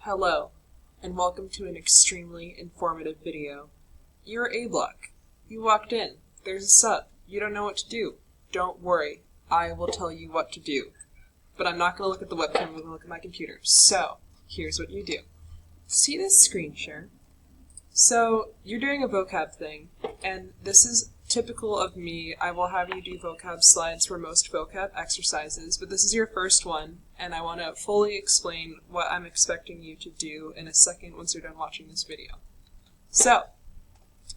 Hello, and welcome to an extremely informative video. You're A block. You walked in. There's a sub. You don't know what to do. Don't worry. I will tell you what to do. But I'm not going to look at the webcam, I'm going to look at my computer. So, here's what you do. See this screen share? So, you're doing a vocab thing, and this is typical of me. I will have you do vocab slides for most vocab exercises, but this is your first one, and I want to fully explain what I'm expecting you to do in a second once you're done watching this video. So,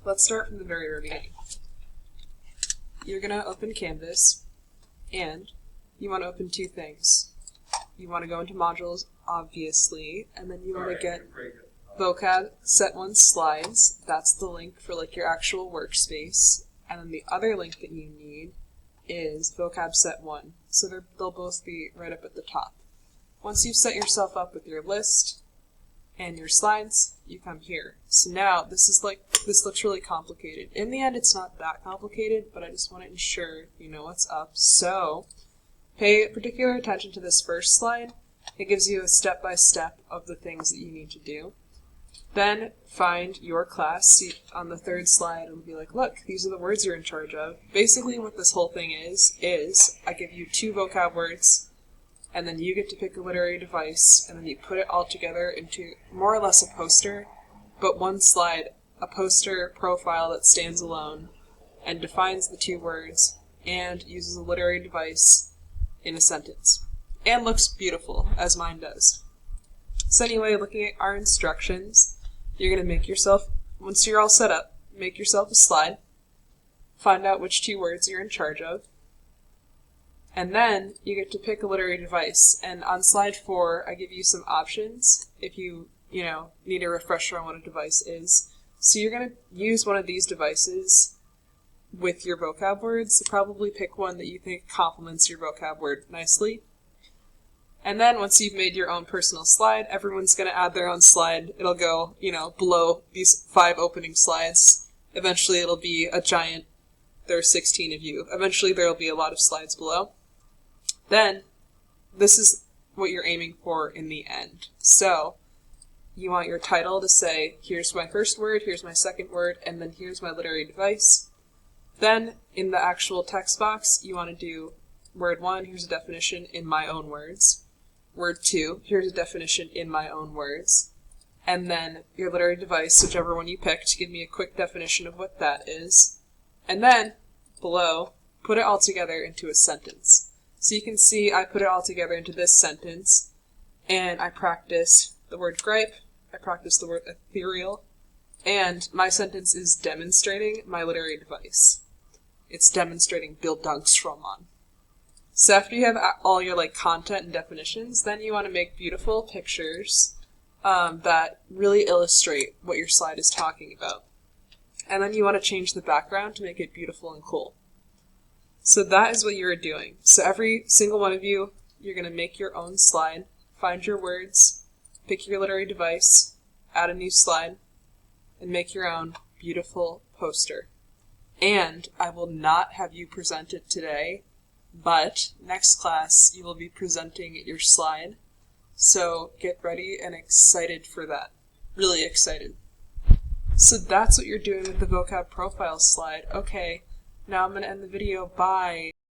let's start from the very, very beginning. You're going to open Canvas, and you want to open two things. You want to go into modules, obviously, and then you want to get Vocab Set 1 Slides. That's the link for like your actual workspace. And then the other link that you need is Vocab Set 1. So they'll both be right up at the top. Once you've set yourself up with your list and your slides, you come here. So now this looks really complicated. In the end, it's not that complicated, but I just want to ensure you know what's up. So pay particular attention to this first slide. It gives you a step-by-step of the things that you need to do. Then find your class. See, on the third slide, it'll be like, look, these are the words you're in charge of. Basically what this whole thing is I give you two vocab words, and then you get to pick a literary device, and then you put it all together into more or less a poster, but one slide, a poster profile that stands alone and defines the two words and uses a literary device in a sentence. And looks beautiful, as mine does. So anyway, looking at our instructions, you're going to make yourself, once you're all set up, make yourself a slide, find out which two words you're in charge of, and then you get to pick a literary device. And on slide 4, I give you some options if you need a refresher on what a device is. So you're going to use one of these devices with your vocab words. Probably pick one that you think complements your vocab word nicely. And then once you've made your own personal slide, everyone's going to add their own slide. It'll go, below these 5 opening slides. Eventually it'll be a giant, there are 16 of you. Eventually there'll be a lot of slides below. Then, this is what you're aiming for in the end. So, you want your title to say, here's my first word, here's my second word, and then here's my literary device. Then, in the actual text box, you want to do word 1, here's a definition in my own words. Word 2, here's a definition in my own words. And then your literary device, whichever one you picked, give me a quick definition of what that is. And then, below, put it all together into a sentence. So you can see I put it all together into this sentence, and I practiced the word gripe, I practiced the word ethereal, and my sentence is demonstrating my literary device. It's demonstrating Bildungsroman. So after you have all your content and definitions, then you want to make beautiful pictures that really illustrate what your slide is talking about. And then you want to change the background to make it beautiful and cool. So that is what you're doing. So every single one of you, you're going to make your own slide, find your words, pick your literary device, add a new slide, and make your own beautiful poster. And I will not have you present it today, but next class you will be presenting your slide. So get ready and excited for that. Really excited. So that's what you're doing with the vocab profile slide. Okay, now I'm going to end the video. Bye.